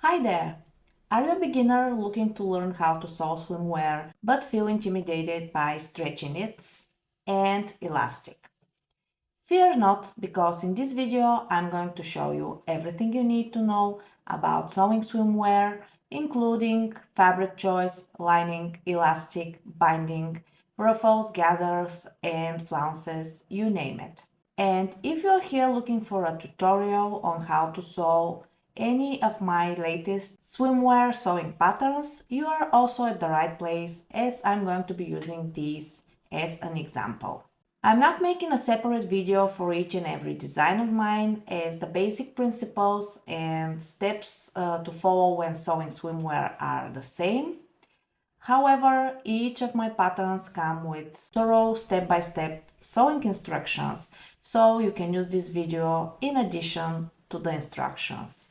Hi there! Are you a beginner looking to learn how to sew swimwear but feel intimidated by stretchy knits and elastic? Fear not, because in this video I'm going to show you everything you need to know about sewing swimwear, including fabric choice, lining, elastic, binding, ruffles, gathers, and flounces, you name it. And if you're here looking for a tutorial on how to sew any of my latest swimwear sewing patterns, you are also at the right place, as I'm going to be using these as an example. I'm not making a separate video for each and every design of mine, as the basic principles and steps to follow when sewing swimwear are the same. However, each of my patterns come with thorough step-by-step sewing instructions, so you can use this video in addition to the instructions.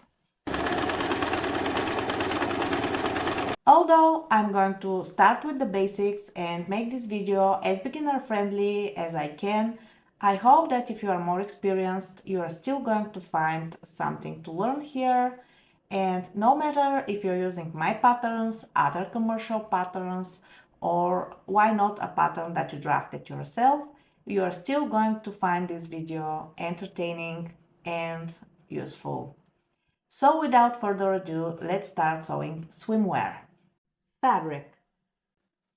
Although I'm going to start with the basics and make this video as beginner friendly as I can, I hope that if you are more experienced, you are still going to find something to learn here. And no matter if you're using my patterns, other commercial patterns, or why not a pattern that you drafted yourself, you are still going to find this video entertaining and useful. So without further ado, let's start sewing swimwear. Fabric.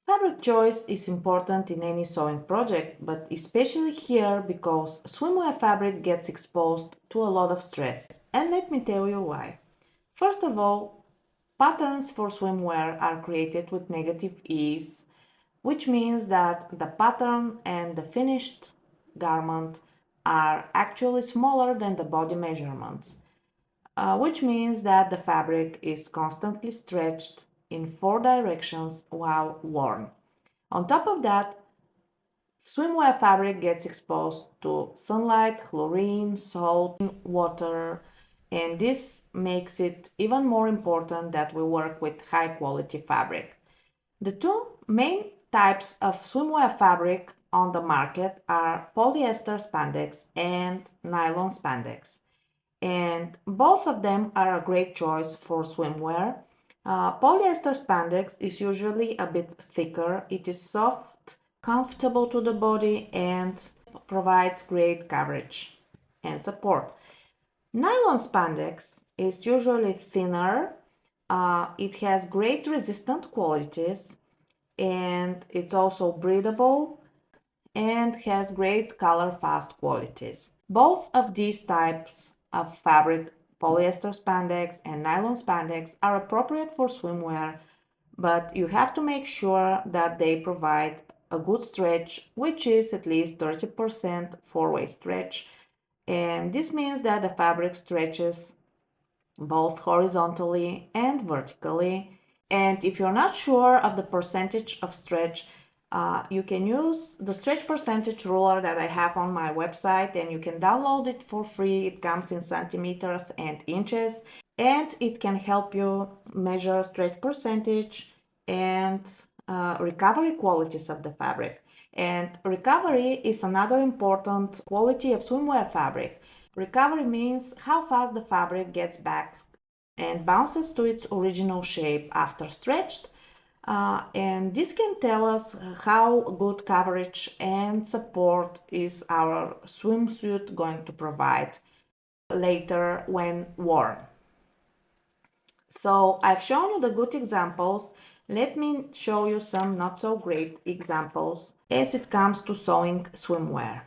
Fabric choice is important in any sewing project, but especially here because swimwear fabric gets exposed to a lot of stress. And let me tell you why. First of all, patterns for swimwear are created with negative ease, which means that the pattern and the finished garment are actually smaller than the body measurements, which means that the fabric is constantly stretched in 4 directions while worn. On top of that, swimwear fabric gets exposed to sunlight, chlorine, salt, water, and this makes it even more important that we work with high quality fabric. The two main types of swimwear fabric on the market are polyester spandex and nylon spandex, and both of them are a great choice for swimwear. Polyester spandex is usually a bit thicker. It is soft, comfortable to the body, and provides great coverage and support. Nylon spandex is usually thinner. It has great resistant qualities, and it's also breathable and has great color fast qualities. Both of these types of fabric, polyester spandex and nylon spandex, are appropriate for swimwear, but you have to make sure that they provide a good stretch, which is at least 30% four-way stretch. And this means that the fabric stretches both horizontally and vertically. And if you're not sure of the percentage of stretch, you can use the stretch percentage ruler that I have on my website, and you can download it for free. It comes in centimeters and inches, and it can help you measure stretch percentage and recovery qualities of the fabric. And recovery is another important quality of swimwear fabric. Recovery means how fast the fabric gets back and bounces to its original shape after stretched. And this can tell us how good coverage and support is our swimsuit going to provide later when worn. So I've shown you the good examples. Let me show you some not so great examples as it comes to sewing swimwear.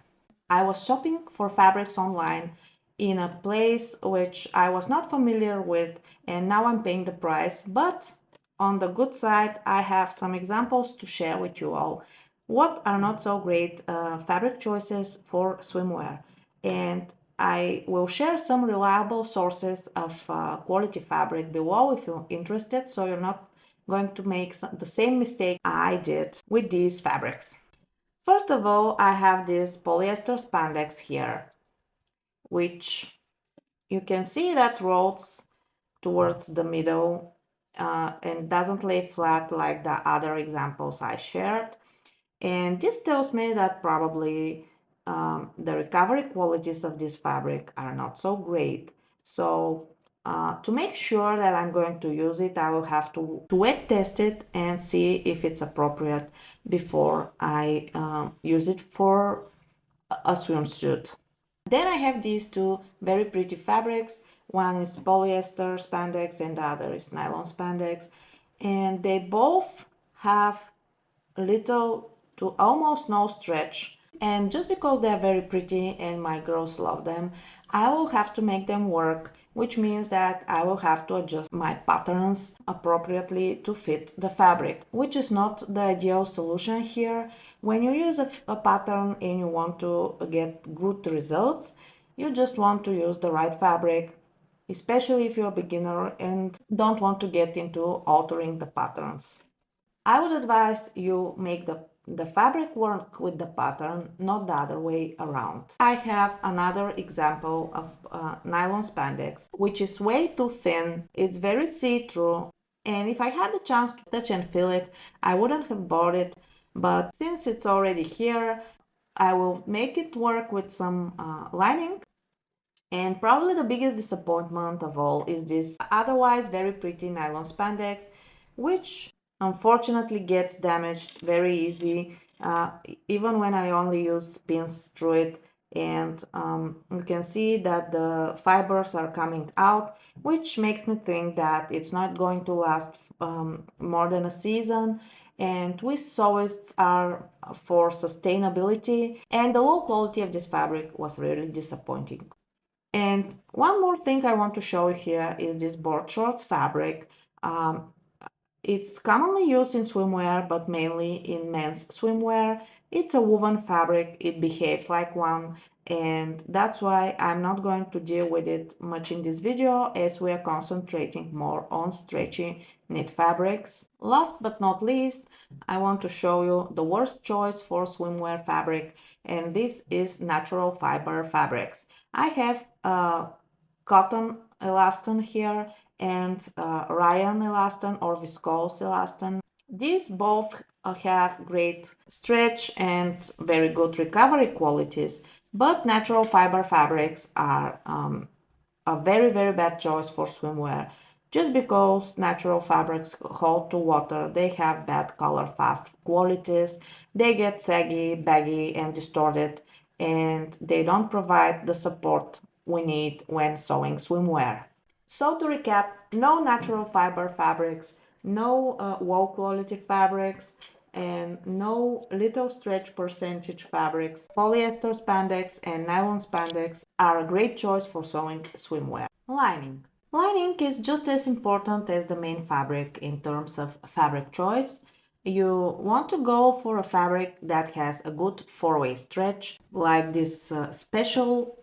I was shopping for fabrics online in a place which I was not familiar with, and now I'm paying the price, but on the good side, I have some examples to share with you all. What are not so great fabric choices for swimwear? And I will share some reliable sources of quality fabric below if you're interested, so you're not going to make the same mistake I did with these fabrics. First of all, I have this polyester spandex here, which you can see that rolls towards the middle and doesn't lay flat like the other examples I shared. And this tells me that probably the recovery qualities of this fabric are not so great. So To make sure that I'm going to use it, I will have to wet test it and see if it's appropriate before I use it for a swimsuit. Then I have these two very pretty fabrics. One is polyester spandex and the other is nylon spandex. And they both have little to almost no stretch. And just because they are very pretty and my girls love them, I will have to make them work, which means that I will have to adjust my patterns appropriately to fit the fabric, which is not the ideal solution here. When you use a pattern and you want to get good results, you just want to use the right fabric, especially if you're a beginner and don't want to get into altering the patterns. I would advise you make the fabric work with the pattern, not the other way around. I have another example of nylon spandex, which is way too thin. It's very see-through, and if I had the chance to touch and feel it, I wouldn't have bought it. But since it's already here, I will make it work with some lining. And probably the biggest disappointment of all is this otherwise very pretty nylon spandex, which unfortunately gets damaged very easy, even when I only use pins through it. And you can see that the fibers are coming out, which makes me think that it's not going to last more than a season. And we sewists are for sustainability, and the low quality of this fabric was really disappointing. And one more thing I want to show you here is this board shorts fabric. It's commonly used in swimwear, but mainly in men's swimwear. It's a woven fabric, it behaves like one, and that's why I'm not going to deal with it much in this video, as we are concentrating more on stretchy knit fabrics. Last but not least, I want to show you the worst choice for swimwear fabric, and this is natural fiber fabrics. I have cotton elastin here and rayon elastin or viscose elastin. These both have great stretch and very good recovery qualities, but natural fiber fabrics are a very, very bad choice for swimwear. Just because natural fabrics hold to water, they have bad color fast qualities, they get saggy, baggy, and distorted, and they don't provide the support we need when sewing swimwear. So to recap, no natural fiber fabrics, no low quality fabrics, and no little stretch percentage fabrics. Polyester spandex and nylon spandex are a great choice for sewing swimwear. Lining. Lining is just as important as the main fabric in terms of fabric choice. You want to go for a fabric that has a good four-way stretch, like this special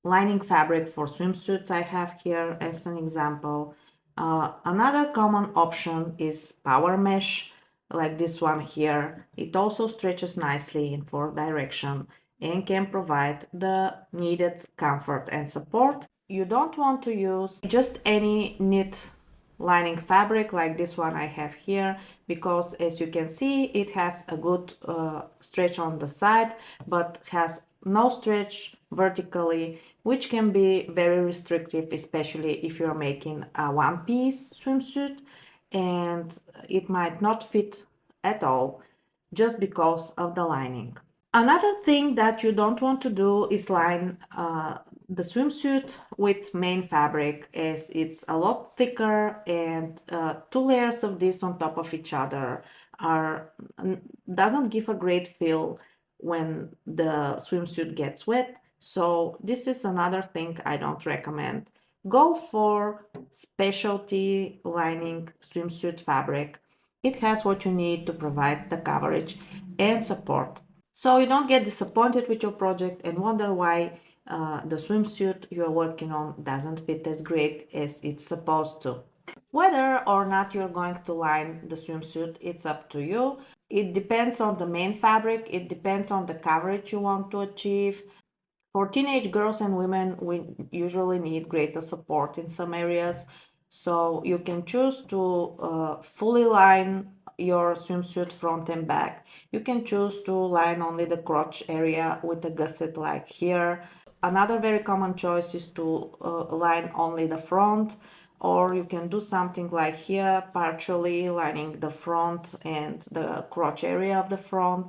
lining fabric for swimsuits I have here as an example. Another common option is power mesh, like this one here. It also stretches nicely in four direction and can provide the needed comfort and support. You don't want to use just any knit lining fabric like this one I have here, because as you can see it has a good stretch on the side but has no stretch vertically, which can be very restrictive, especially if you're making a one-piece swimsuit and it might not fit at all just because of the lining. Another thing that you don't want to do is line the swimsuit with main fabric, as it's a lot thicker, and two layers of this on top of each other are doesn't give a great feel when the swimsuit gets wet. So this is another thing I don't recommend. Go for specialty lining swimsuit fabric. It has what you need to provide the coverage and support, so you don't get disappointed with your project and wonder why the swimsuit you're working on doesn't fit as great as it's supposed to. Whether or not you're going to line the swimsuit, it's up to you. It depends on the main fabric, it depends on the coverage you want to achieve. For teenage girls and women, we usually need greater support in some areas. So you can choose to fully line your swimsuit front and back. You can choose to line only the crotch area with a gusset like here. Another very common choice is to line only the front, or you can do something like here, partially lining the front and the crotch area of the front.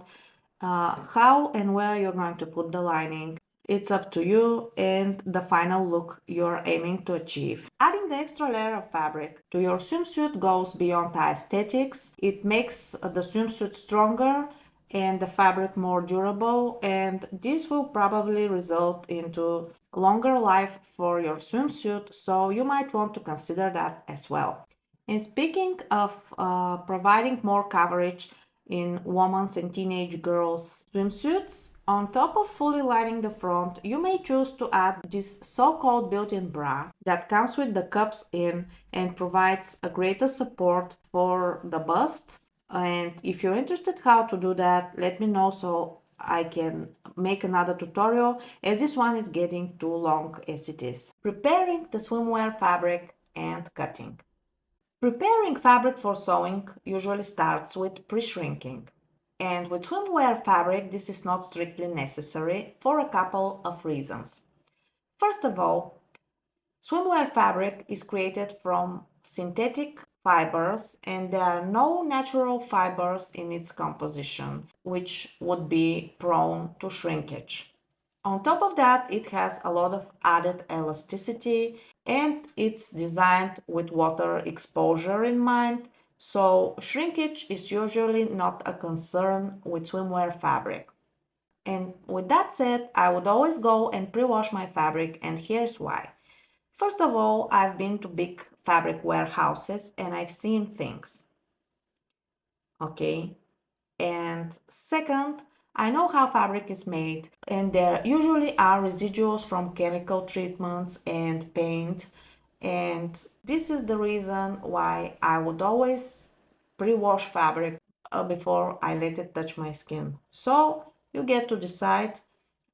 How and where you're going to put the lining, it's up to you and the final look you're aiming to achieve. Adding the extra layer of fabric to your swimsuit goes beyond aesthetics. It makes the swimsuit stronger and the fabric more durable, and this will probably result into longer life for your swimsuit, so you might want to consider that as well. And speaking of providing more coverage in women's and teenage girls' swimsuits, on top of fully lining the front, you may choose to add this so-called built-in bra that comes with the cups in and provides a greater support for the bust. And if you're interested how to do that, let me know so I can make another tutorial, as this one is getting too long as it is. Preparing the swimwear fabric and cutting. Preparing fabric for sewing usually starts with pre-shrinking. And with swimwear fabric, this is not strictly necessary for a couple of reasons. First of all, swimwear fabric is created from synthetic fibers, and there are no natural fibers in its composition, which would be prone to shrinkage. On top of that, it has a lot of added elasticity, and it's designed with water exposure in mind, so shrinkage is usually not a concern with swimwear fabric. And with that said, I would always go and pre-wash my fabric, and here's why. First of all, I've been to big fabric warehouses and I've seen things. Okay? And second, I know how fabric is made, and there usually are residuals from chemical treatments and paint. And this is the reason why I would always pre-wash fabric before I let it touch my skin. So you get to decide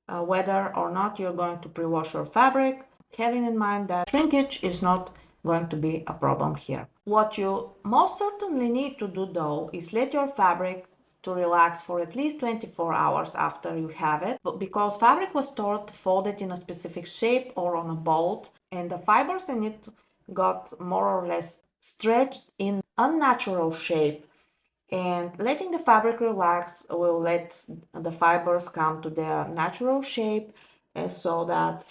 whether or not you're going to pre-wash your fabric, having in mind that shrinkage is not going to be a problem here. What you most certainly need to do though is let your fabric to relax for at least 24 hours after you have it, because fabric was stored folded in a specific shape or on a bolt, and the fibers in it got more or less stretched in unnatural shape, and letting the fabric relax will let the fibers come to their natural shape, so that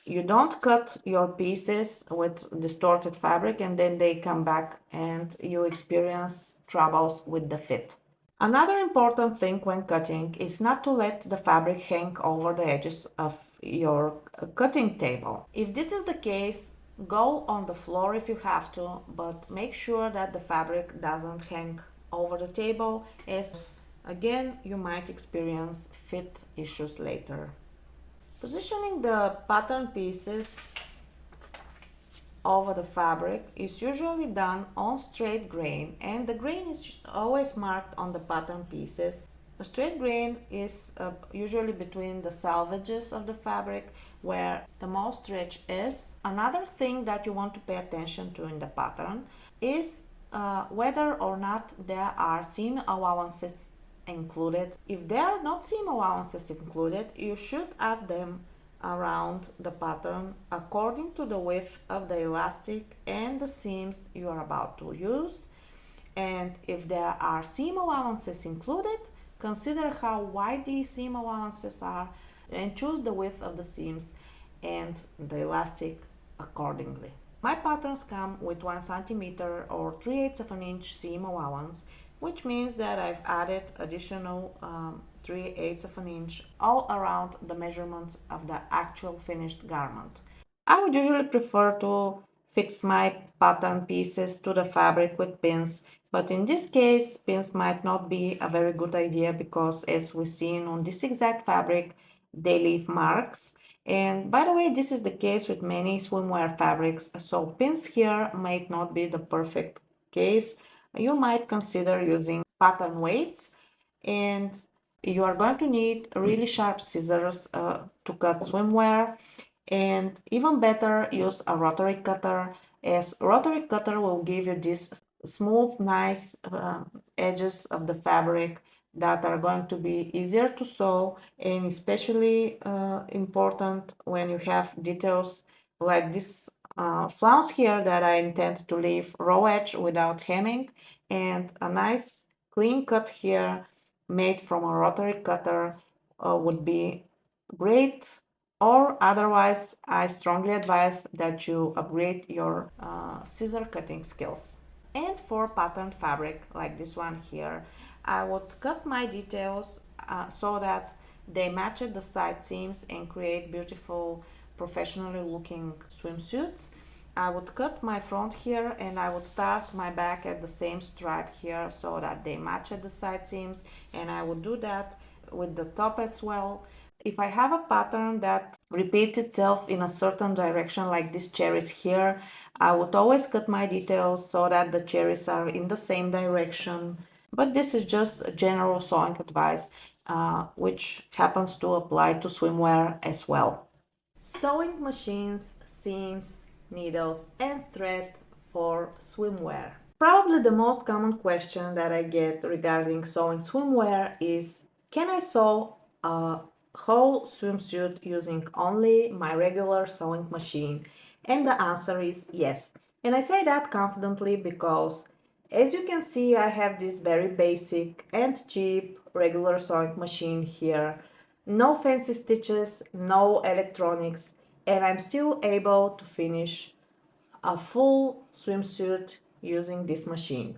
you don't cut your pieces with distorted fabric and then they come back and you experience troubles with the fit. Another important thing when cutting is not to let the fabric hang over the edges of your cutting table. If this is the case, go on the floor if you have to, but make sure that the fabric doesn't hang over the table, as again you might experience fit issues later. Positioning the pattern pieces over the fabric is usually done on straight grain, and the grain is always marked on the pattern pieces. A straight grain is usually between the selvages of the fabric, where the most stretch is. Another thing that you want to pay attention to in the pattern is whether or not there are seam allowances included. If there are not seam allowances included, you should add them around the pattern according to the width of the elastic and the seams you are about to use. And if there are seam allowances included, consider how wide these seam allowances are and choose the width of the seams and the elastic accordingly. My patterns come with 1 centimeter or 3/8 of an inch seam allowance, which means that I've added additional 3/8 of an inch all around the measurements of the actual finished garment. I would usually prefer to fix my pattern pieces to the fabric with pins, but in this case pins might not be a very good idea, because as we've seen on this exact fabric, they leave marks. And by the way, this is the case with many swimwear fabrics, so pins here might not be the perfect case. You might consider using pattern weights, and you are going to need really sharp scissors to cut swimwear, and even better, use a rotary cutter, as rotary cutter will give you this smooth, nice edges of the fabric that are going to be easier to sew, and especially important when you have details like this flounce here that I intend to leave raw edge without hemming, and a nice clean cut here made from a rotary cutter would be great. Or otherwise, I strongly advise that you upgrade your scissor cutting skills. And for patterned fabric like this one here, I would cut my details so that they match the side seams and create beautiful professionally looking swimsuits. I would cut my front here and I would start my back at the same stripe here so that they match at the side seams, and I would do that with the top as well. If I have a pattern that repeats itself in a certain direction like these cherries here, I would always cut my details so that the cherries are in the same direction. But this is just a general sewing advice, which happens to apply to swimwear as well. Sewing machines, seams, needles, and thread for swimwear. Probably the most common question that I get regarding sewing swimwear is, can I sew a whole swimsuit using only my regular sewing machine? And the answer is yes. And I say that confidently because, as you can see, I have this very basic and cheap regular sewing machine here. No fancy stitches, no electronics, and I'm still able to finish a full swimsuit using this machine.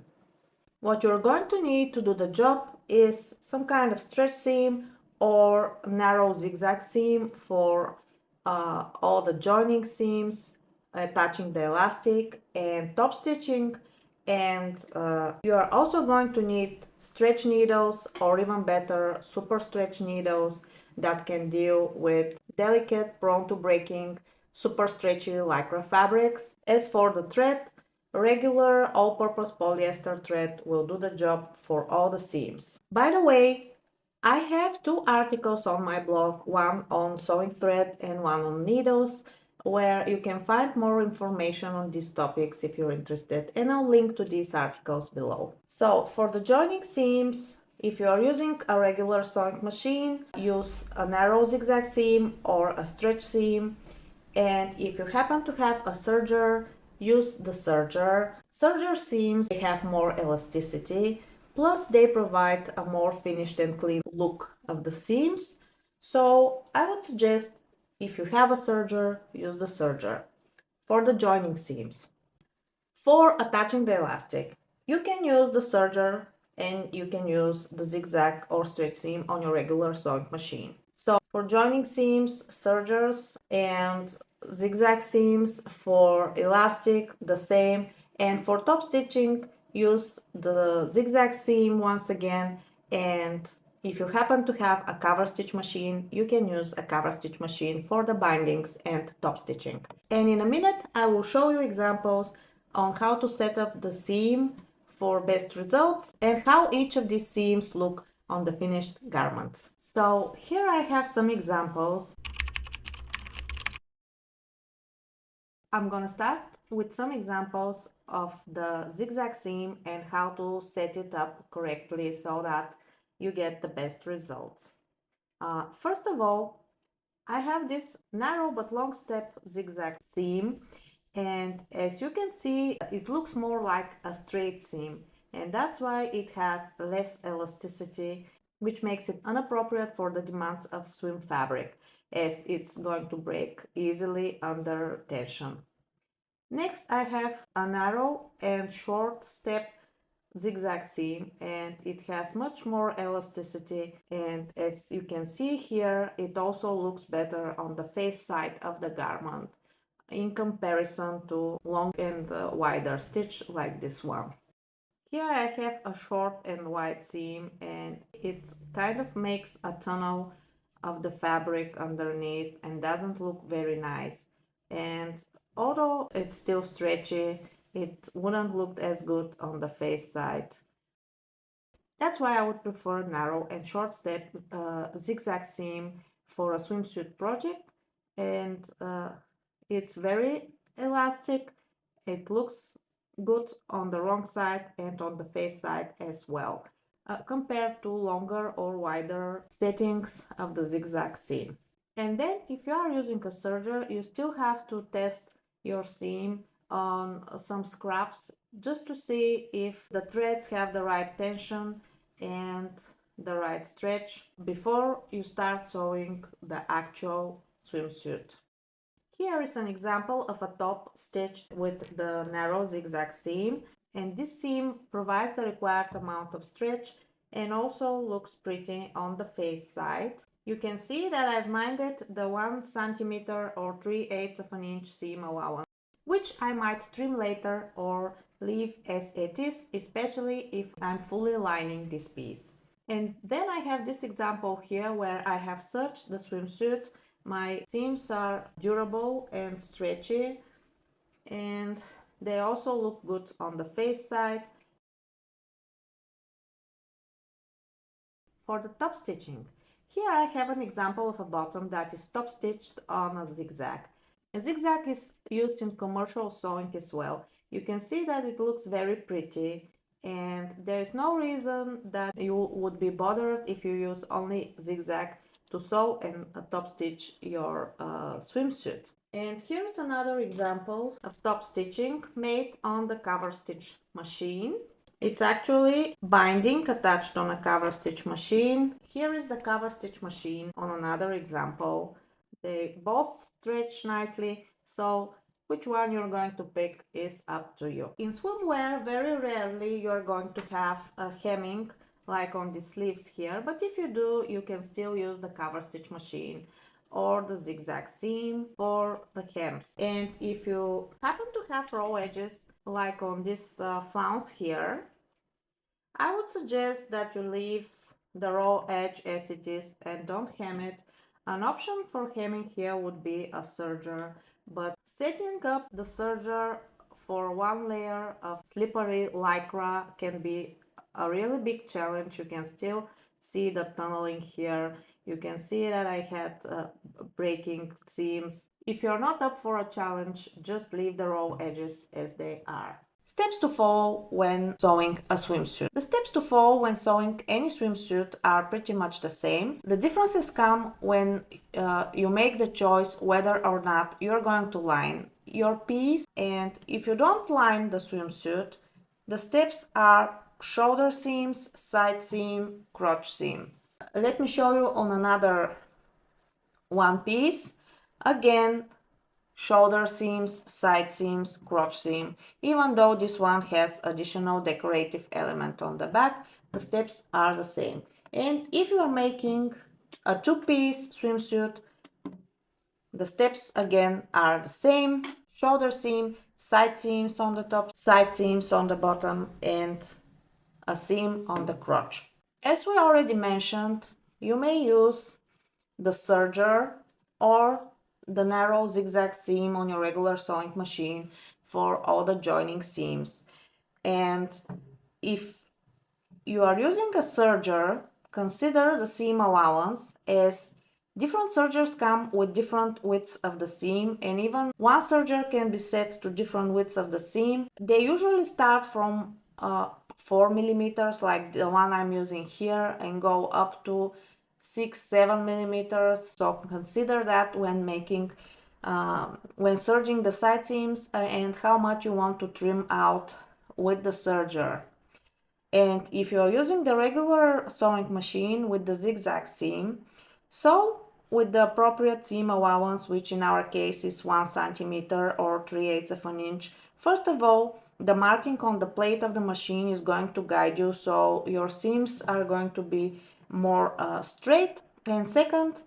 What you're going to need to do the job is some kind of stretch seam or narrow zigzag seam for all the joining seams, attaching the elastic and top stitching, and you are also going to need stretch needles, or even better, super stretch needles that can deal with delicate, prone to breaking, super stretchy lycra fabrics. As for the thread, regular all-purpose polyester thread will do the job for all the seams. By the way, I have two articles on my blog, one on sewing thread and one on needles, where you can find more information on these topics if you're interested, and I'll link to these articles below. So for the joining seams, if you are using a regular sewing machine, use a narrow zigzag seam or a stretch seam. And if you happen to have a serger, use the serger. Serger seams, they have more elasticity, plus they provide a more finished and clean look of the seams. So I would suggest, if you have a serger, use the serger for the joining seams. For attaching the elastic, you can use the serger and you can use the zigzag or stretch seam on your regular sewing machine. So for joining seams, sergers, and zigzag seams for elastic, the same. And for top stitching, use the zigzag seam once again. And if you happen to have a cover stitch machine, you can use a cover stitch machine for the bindings and top stitching. And in a minute, I will show you examples on how to set up the seam for best results and how each of these seams look on the finished garments. So here I have some examples. I'm gonna start with some examples of the zigzag seam and how to set it up correctly so that you get the best results. First of all, I have this narrow but long step zigzag seam, and as you can see, it looks more like a straight seam, and that's why it has less elasticity, which makes it inappropriate for the demands of swim fabric, as it's going to break easily under tension. Next, I have a narrow and short step zigzag seam, and it has much more elasticity, and as you can see here, it also looks better on the face side of the garment in comparison to long and wider stitch like this one. Here I have a short and wide seam, and it kind of makes a tunnel of the fabric underneath and doesn't look very nice. And although it's still stretchy, it wouldn't look as good on the face side. That's why I would prefer narrow and short step zigzag seam for a swimsuit project. And it's very elastic. It looks good on the wrong side and on the face side as well. compared to longer or wider settings of the zigzag seam. And then if you are using a serger, you still have to test your seam on some scraps just to see if the threads have the right tension and the right stretch before you start sewing the actual swimsuit. Here is an example of a top stitched with the narrow zigzag seam, and this seam provides the required amount of stretch and also looks pretty on the face side. You can see that I've minded the 1 centimeter or 3/8 of an inch seam allowance, which I might trim later or leave as it is, especially if I'm fully lining this piece. And then I have this example here where I have searched the swimsuit. My seams are durable and stretchy, and they also look good on the face side. For the top stitching, here I have an example of a bottom that is top stitched on a zigzag. A zigzag is used in commercial sewing as well. You can see that it looks very pretty, and there is no reason that you would be bothered if you use only zigzag to sew and top stitch your swimsuit. And here's another example of top stitching made on the cover stitch machine. It's actually binding attached on a cover stitch machine. Here is the cover stitch machine on another example. They both stretch nicely, so which one you're going to pick is up to you. In swimwear, very rarely you're going to have a hemming like on the sleeves here, but if you do, you can still use the cover stitch machine or the zigzag seam for the hems. And if you happen to have raw edges like on this flounce here, I would suggest that you leave the raw edge as it is and don't hem it. An option for hemming here would be a serger, but setting up the serger for one layer of slippery lycra can be a really big challenge. You can still see the tunneling here. You can see that I had breaking seams. If you're not up for a challenge, just leave the raw edges as they are. Steps to follow when sewing a swimsuit. The steps to follow when sewing any swimsuit are pretty much the same. The differences come when you make the choice whether or not you're going to line your piece. And if you don't line the swimsuit, the steps are shoulder seams, side seam, crotch seam. Let me show you on another one piece. Again, shoulder seams, side seams, crotch seam. Even though this one has additional decorative element on the back, the steps are the same. And if you are making a two-piece swimsuit, the steps again are the same. Shoulder seam, side seams on the top, side seams on the bottom, and a seam on the crotch. As we already mentioned, you may use the serger or the narrow zigzag seam on your regular sewing machine for all the joining seams. And if you are using a serger, consider the seam allowance, as different sergers come with different widths of the seam, and even one serger can be set to different widths of the seam. They usually start from 4 millimeters like the one I'm using here and go up to 6-7 millimeters. So consider that when making when serging the side seams and how much you want to trim out with the serger. And if you're using the regular sewing machine with the zigzag seam, sew with the appropriate seam allowance, which in our case is 1 centimeter or 3/8 of an inch. First of all, the marking on the plate of the machine is going to guide you, so your seams are going to be more straight. And second,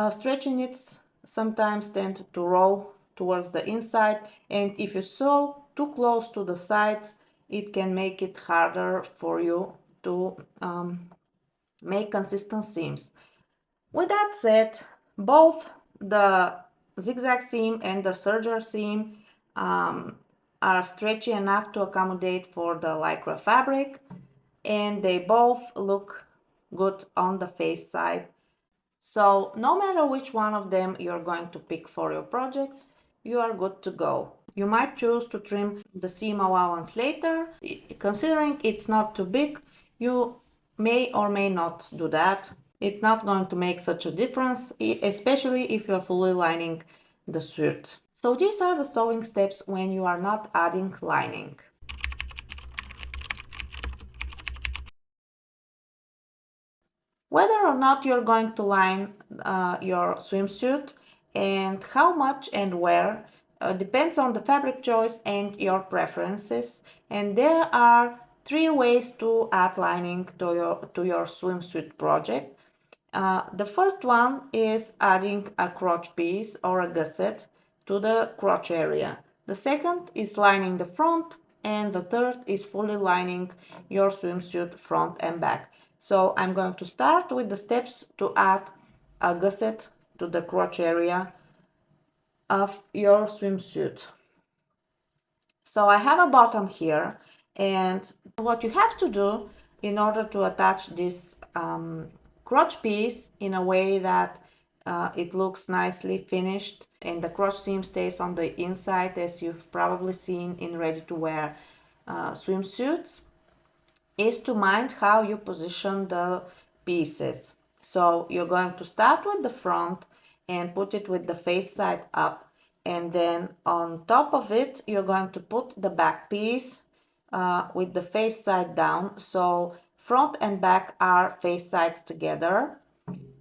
stretching knits sometimes tend to roll towards the inside, and if you sew too close to the sides, it can make it harder for you to make consistent seams. With that said, both the zigzag seam and the serger seam are stretchy enough to accommodate for the lycra fabric, and they both look good on the face side. So no matter which one of them you're going to pick for your project, you are good to go. You might choose to trim the seam allowance later. Considering it's not too big, you may or may not do that. It's not going to make such a difference, especially if you're fully lining the suit. So these are the sewing steps when you are not adding lining. Whether or not you're going to line your swimsuit and how much and where depends on the fabric choice and your preferences. And there are three ways to add lining to your swimsuit project. The first one is adding a crotch piece or a gusset to the crotch area. The second is lining the front, and the third is fully lining your swimsuit front and back. So I'm going to start with the steps to add a gusset to the crotch area of your swimsuit. So I have a bottom here, and what you have to do in order to attach this crotch piece in a way that it looks nicely finished and the crotch seam stays on the inside, as you've probably seen in ready-to-wear swimsuits, is to mind how you position the pieces. So you're going to start with the front and put it with the face side up, and then on top of it you're going to put the back piece with the face side down, so front and back are face sides together,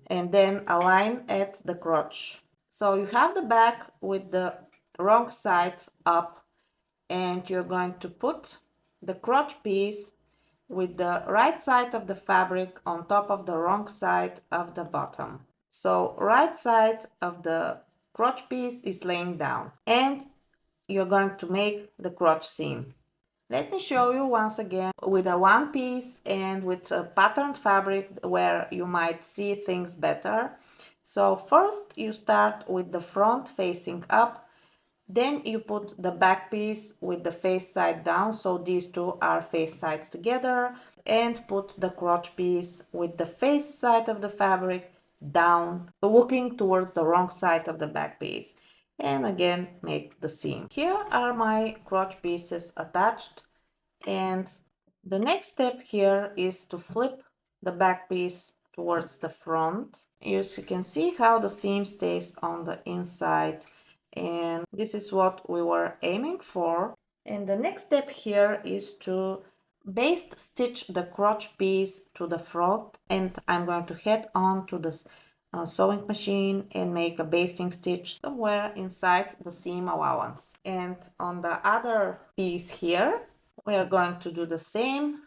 and then align at the crotch. So you have the back with the wrong side up, and you're going to put the crotch piece with the right side of the fabric on top of the wrong side of the bottom. So right side of the crotch piece is laying down, and you're going to make the crotch seam. Let me show you once again with a one piece and with a patterned fabric where you might see things better. So first you start with the front facing up, then you put the back piece with the face side down, so these two are face sides together, and put the crotch piece with the face side of the fabric down, looking towards the wrong side of the back piece, and again make the seam. Here are my crotch pieces attached, and the next step here is to flip the back piece towards the front. As you can see how the seam stays on the inside, and this is what we were aiming for. And the next step here is to baste stitch the crotch piece to the front, and I'm going to head on to the sewing machine and make a basting stitch somewhere inside the seam allowance. And on the other piece here we are going to do the same.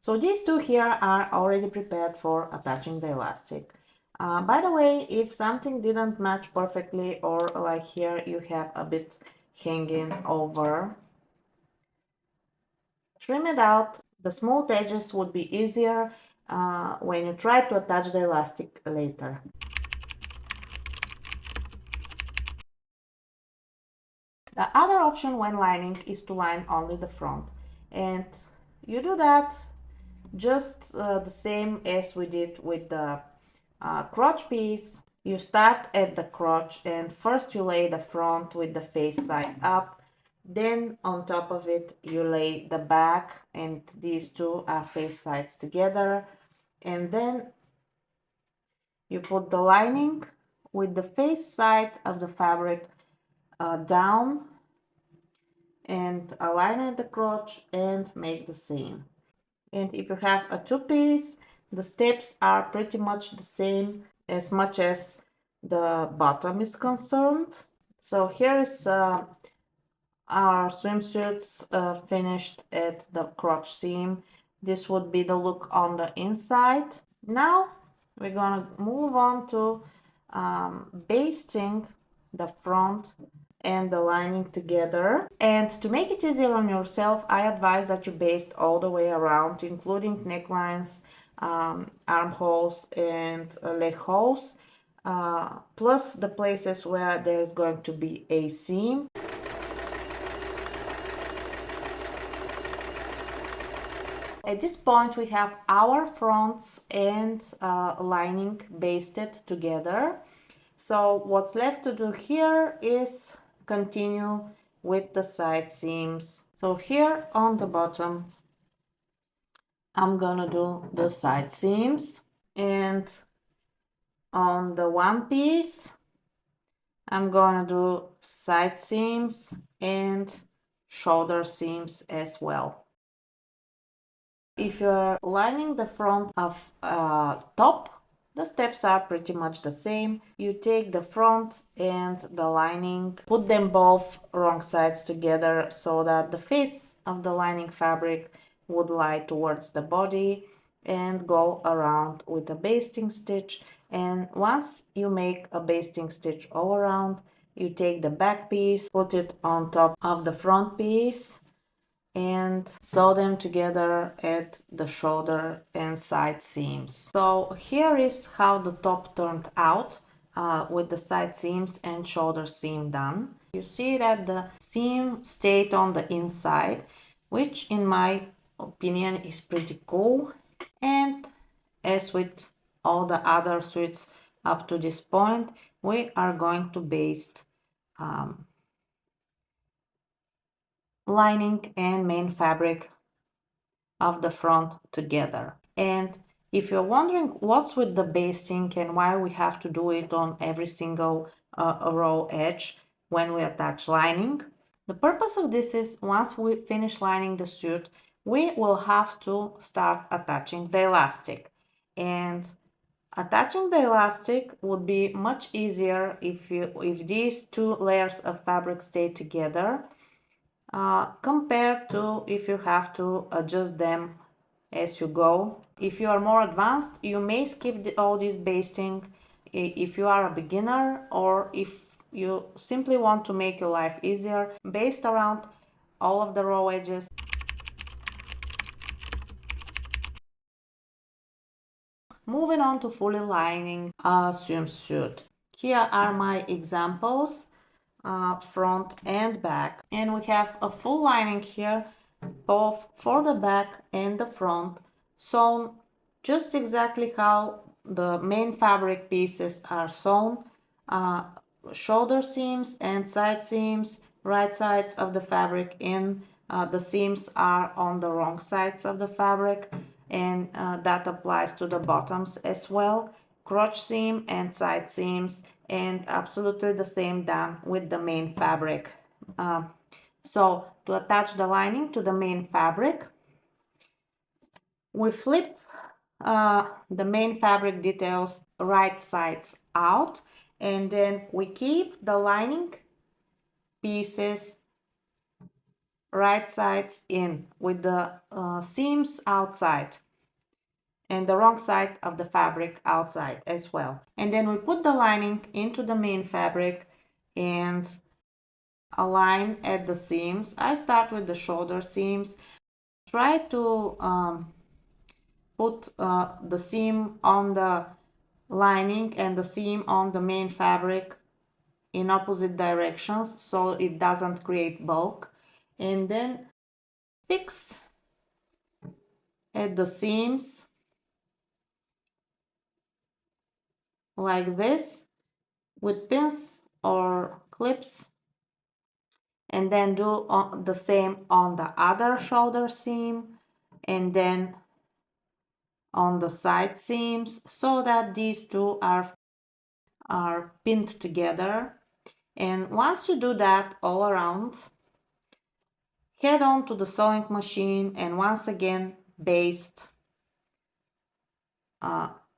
So these two here are already prepared for attaching the elastic. By the way, if something didn't match perfectly, or like here you have a bit hanging over, trim it out. The smooth edges would be easier when you try to attach the elastic later. The other option when lining is to line only the front, and you do that just the same as we did with the crotch piece. You start at the crotch, and first you lay the front with the face side up, then on top of it you lay the back, and these two are face sides together, and then you put the lining with the face side of the fabric down and align at the crotch and make the seam. And if you have a two-piece, the steps are pretty much the same as much as the bottom is concerned. So here is our swimsuits finished at the crotch seam. This would be the look on the inside. Now we're gonna move on to basting the front and the lining together. And to make it easier on yourself, I advise that you baste all the way around, including necklines, armholes, and leg holes, plus the places where there's going to be a seam. At this point we have our fronts and lining basted together. So what's left to do here is continue with the side seams. So here on the bottom, I'm gonna do the side seams, and on the one piece, I'm gonna do side seams and shoulder seams as well. If you're lining the front of top, the steps are pretty much the same. You take the front and the lining, put them both wrong sides together so that the face of the lining fabric would lie towards the body, and go around with a basting stitch. And once you make a basting stitch all around, you take the back piece, put it on top of the front piece, and sew them together at the shoulder and side seams. So here is how the top turned out with the side seams and shoulder seam done. You see that the seam stayed on the inside, which in my opinion is pretty cool. And as with all the other suits up to this point, we are going to baste lining and main fabric of the front together. And if you're wondering what's with the basting and why we have to do it on every single row edge when we attach lining, the purpose of this is once we finish lining the suit, we will have to start attaching the elastic. And attaching the elastic would be much easier if these two layers of fabric stay together, compared to if you have to adjust them as you go. If you are more advanced, you may skip all this basting if you are a beginner, or if you simply want to make your life easier, baste around all of the raw edges. Moving on to fully lining a swimsuit. Here are my examples, front and back, and we have a full lining here, both for the back and the front, sewn just exactly how the main fabric pieces are sewn. Shoulder seams and side seams, right sides of the fabric in, the seams are on the wrong sides of the fabric, and that applies to the bottoms as well. Crotch seam and side seams, and absolutely the same done with the main fabric. So to attach the lining to the main fabric, we flip the main fabric details right sides out, and then we keep the lining pieces right sides in with the seams outside and the wrong side of the fabric outside as well. And then we put the lining into the main fabric and align at the seams. I start with the shoulder seams. Try to put the seam on the lining and the seam on the main fabric in opposite directions so it doesn't create bulk, and then fix at the seams like this with pins or clips, and then do the same on the other shoulder seam and then on the side seams, so that these two are pinned together. And once you do that all around, head on to the sewing machine and once again baste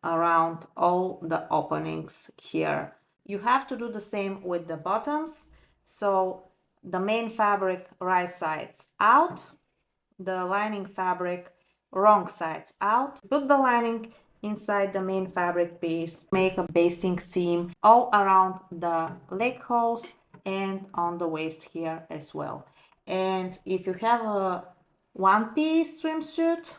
around all the openings here. You have to do the same with the bottoms. So the main fabric right sides out, the lining fabric wrong sides out. Put the lining inside the main fabric piece, make a basting seam all around the leg holes and on the waist here as well. And if you have a one-piece swimsuit,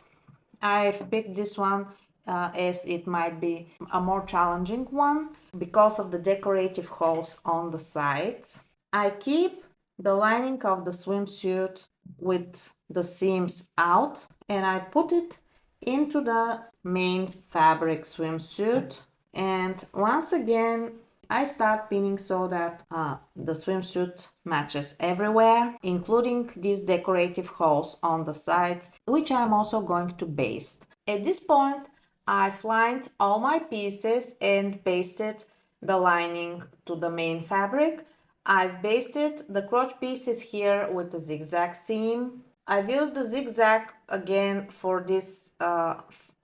I've picked this one as it might be a more challenging one because of the decorative holes on the sides. I keep the lining of the swimsuit with the seams out and I put it into the main fabric swimsuit, and once again I start pinning so that the swimsuit matches everywhere, including these decorative holes on the sides, which I'm also going to baste. At this point, I've lined all my pieces and pasted the lining to the main fabric. I've basted the crotch pieces here with a zigzag seam. I've used the zigzag again for this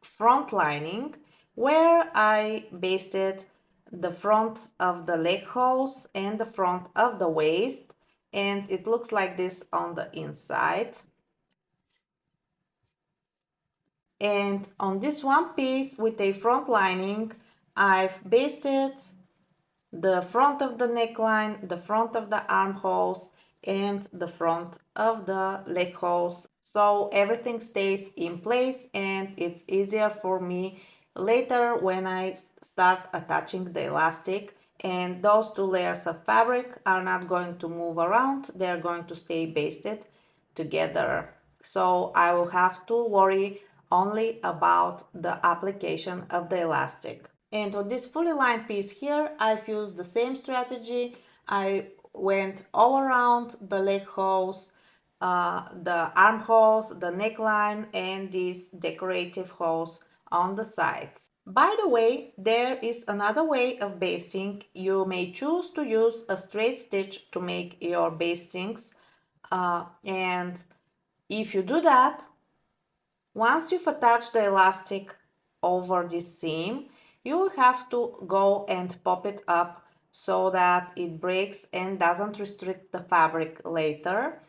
front lining, where I basted the front of the leg holes and the front of the waist, and it looks like this on the inside. And on this one piece with a front lining, I've basted the front of the neckline, the front of the armholes, and the front of the leg holes, so everything stays in place and it's easier for me later when I start attaching the elastic, and those two layers of fabric are not going to move around, they're going to stay basted together, so I will have to worry only about the application of the elastic. And on this fully lined piece here, I've used the same strategy. I went all around the leg holes, the armholes, the neckline, and these decorative holes on the sides. By the way, there is another way of basting. You may choose to use a straight stitch to make your bastings, and if you do that, once you've attached the elastic over this seam, you will have to go and pop it up so that it breaks and doesn't restrict the fabric later.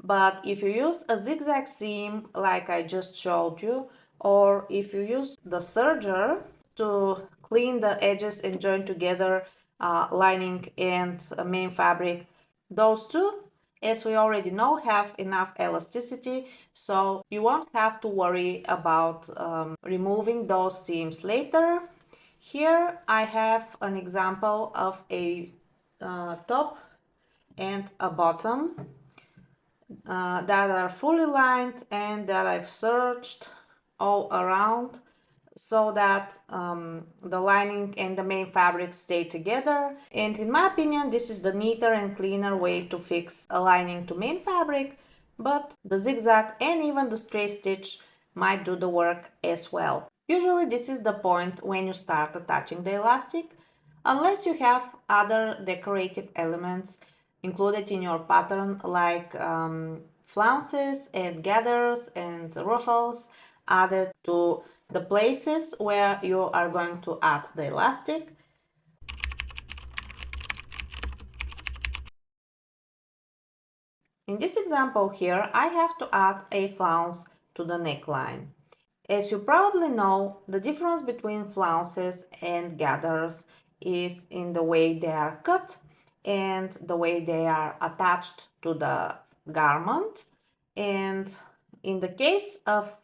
But if you use a zigzag seam like I just showed you, or if you use the serger to clean the edges and join together lining and main fabric, those two, as we already know, have enough elasticity, so you won't have to worry about removing those seams later. Here I have an example of a top and a bottom that are fully lined and that I've serged all around so that the lining and the main fabric stay together. And in my opinion, this is the neater and cleaner way to fix a lining to main fabric, but the zigzag and even the straight stitch might do the work as well. Usually this is the point when you start attaching the elastic, unless you have other decorative elements included in your pattern like flounces and gathers and ruffles added to the places where you are going to add the elastic. In this example here, I have to add a flounce to the neckline. As you probably know, the difference between flounces and gathers is in the way they are cut and the way they are attached to the garment. And in the case of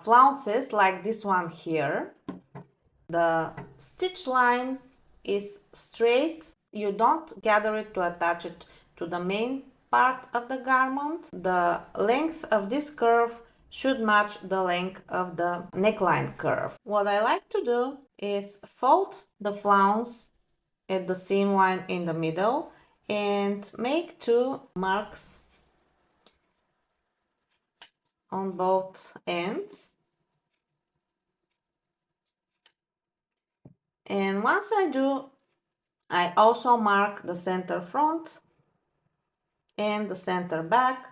flounces like this one here, the stitch line is straight. You don't gather it to attach it to the main part of the garment. The length of this curve should match the length of the neckline curve. What I like to do is fold the flounce at the seam line in the middle and make two marks on both ends. And once I do, I also mark the center front and the center back.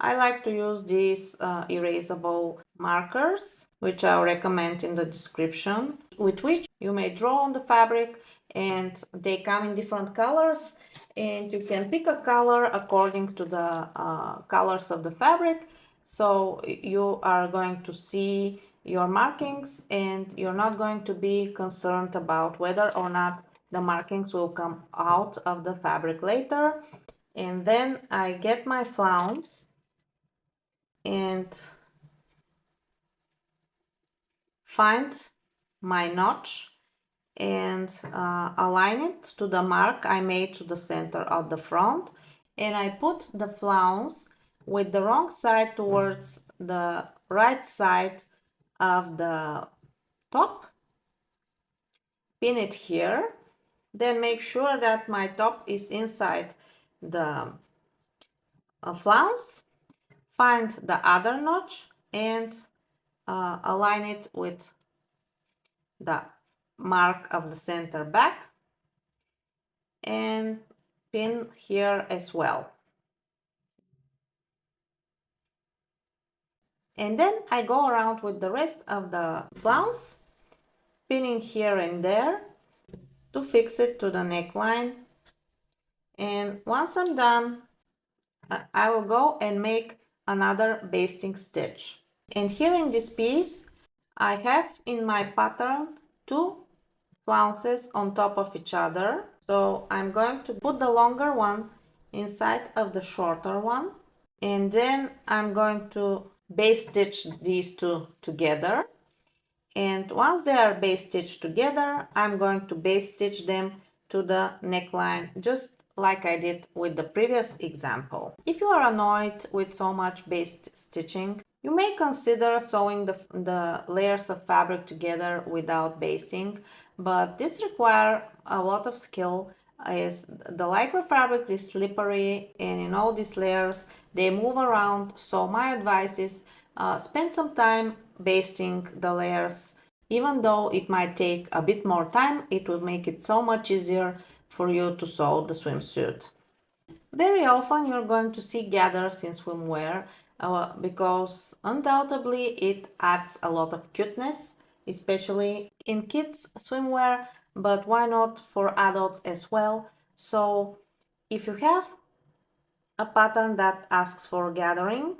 I like to use these erasable markers, which I'll recommend in the description, with which you may draw on the fabric, and they come in different colors, and you can pick a color according to the colors of the fabric, so you are going to see your markings and you're not going to be concerned about whether or not the markings will come out of the fabric later. And then I get my flounce and find my notch and align it to the mark I made to the center of the front, and I put the flounce with the wrong side towards the right side of the top, pin it here, Then make sure that my top is inside the flounce. Find the other notch and align it with the mark of the center back and pin here as well. And then I go around with the rest of the flounce, pinning here and there to fix it to the neckline. And once I'm done, I will go and make another basting stitch. And here in this piece, I have in my pattern two flounces on top of each other. So I'm going to put the longer one inside of the shorter one. And then I'm going to base stitch these two together. And once they are base stitched together, I'm going to base stitch them to the neckline, just like I did with the previous example. If you are annoyed with so much base stitching, you may consider sewing the layers of fabric together without basting, but this requires a lot of skill as the lycra fabric is slippery and in all these layers they move around. So my advice is spend some time basting the layers. Even though it might take a bit more time, it will make it so much easier for you to sew the swimsuit. Very often you're going to see gathers in swimwear because undoubtedly it adds a lot of cuteness, especially in kids swimwear, but why not for adults as well. So if you have a pattern that asks for gathering,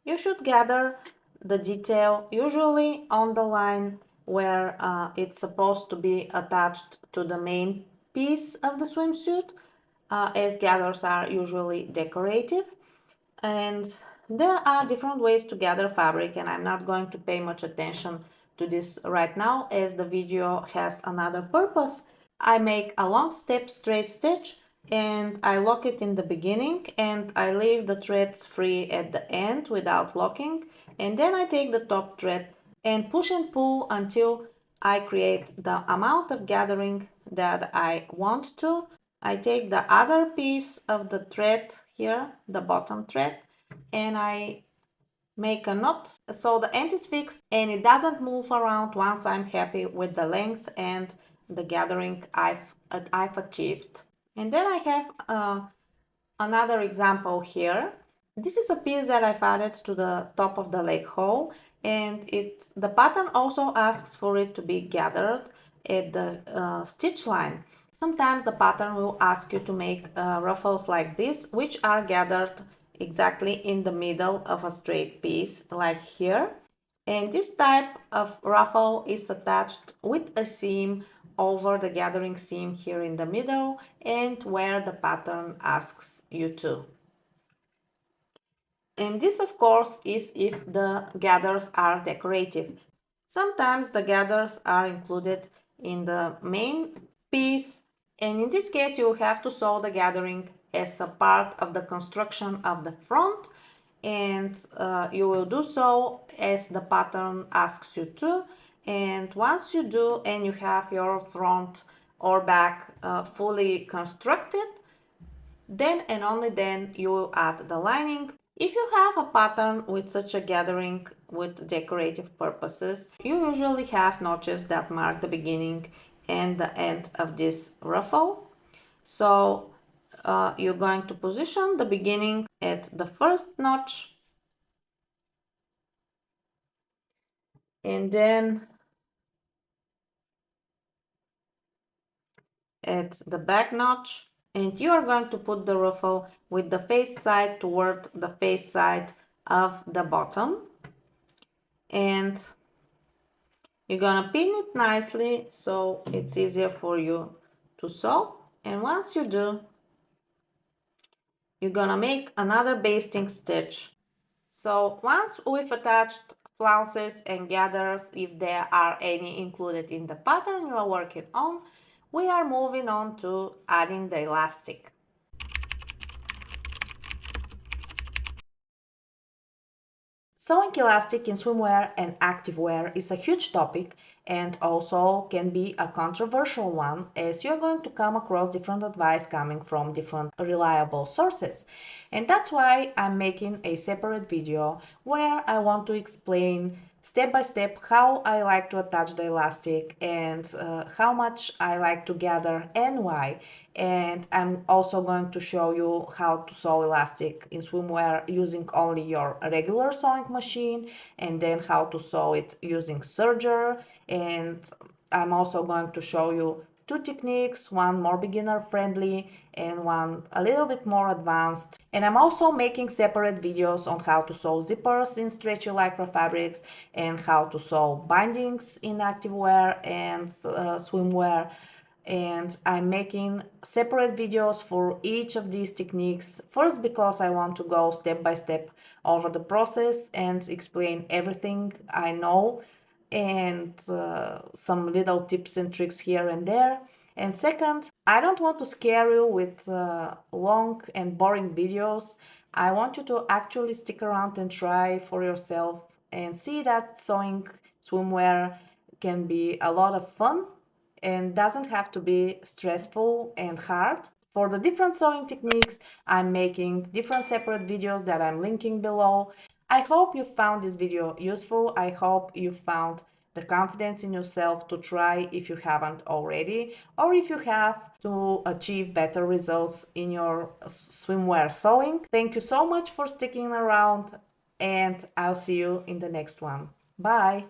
you should gather the detail usually on the line where it's supposed to be attached to the main piece of the swimsuit, as gathers are usually decorative. And there are different ways to gather fabric, and I'm not going to pay much attention to this right now as the video has another purpose. I make a long step straight stitch and I lock it in the beginning and I leave the threads free at the end without locking, and then I take the top thread and push and pull until I create the amount of gathering that I want to. I take the other piece of the thread here, the bottom thread, and I make a knot so the end is fixed and it doesn't move around once I'm happy with the length and the gathering I've achieved. And then I have another example here. This is a piece that I've added to the top of the leg hole, and the pattern also asks for it to be gathered at the stitch line. Sometimes the pattern will ask you to make ruffles like this, which are gathered exactly in the middle of a straight piece, like here. And this type of ruffle is attached with a seam over the gathering seam here in the middle and where the pattern asks you to. And this, of course, is if the gathers are decorative. Sometimes the gathers are included in the main piece, and in this case you have to sew the gathering as a part of the construction of the front, and you will do so as the pattern asks you to. And once you do and you have your front or back fully constructed, then and only then you will add the lining. If you have a pattern with such a gathering with decorative purposes, you usually have notches that mark the beginning and the end of this ruffle. So you're going to position the beginning at the first notch and then at the back notch, and you are going to put the ruffle with the face side toward the face side of the bottom, and you're gonna pin it nicely so it's easier for you to sew. And once you do, you're gonna make another basting stitch. So once we've attached flounces and gathers, if there are any included in the pattern you are working on, we are moving on to adding the elastic. Sewing elastic in swimwear and activewear is a huge topic and also can be a controversial one, as you're going to come across different advice coming from different reliable sources. And that's why I'm making a separate video where I want to explain step by step how I like to attach the elastic and how much I like to gather and why. And I'm also going to show you how to sew elastic in swimwear using only your regular sewing machine, and then how to sew it using serger. And I'm also going to show you two techniques, one more beginner friendly and one a little bit more advanced. And I'm also making separate videos on how to sew zippers in stretchy lycra fabrics and how to sew bindings in activewear and swimwear. And I'm making separate videos for each of these techniques. First, because I want to go step by step over the process and explain everything I know and some little tips and tricks here and there. And second, I don't want to scare you with long and boring videos. I want you to actually stick around and try for yourself and see that sewing swimwear can be a lot of fun and doesn't have to be stressful and hard. For the different sewing techniques, I'm making different separate videos that I'm linking below. I hope you found this video useful. I hope you found the confidence in yourself to try if you haven't already, or if you have, to achieve better results in your swimwear sewing. Thank you so much for sticking around, and I'll see you in the next one. Bye!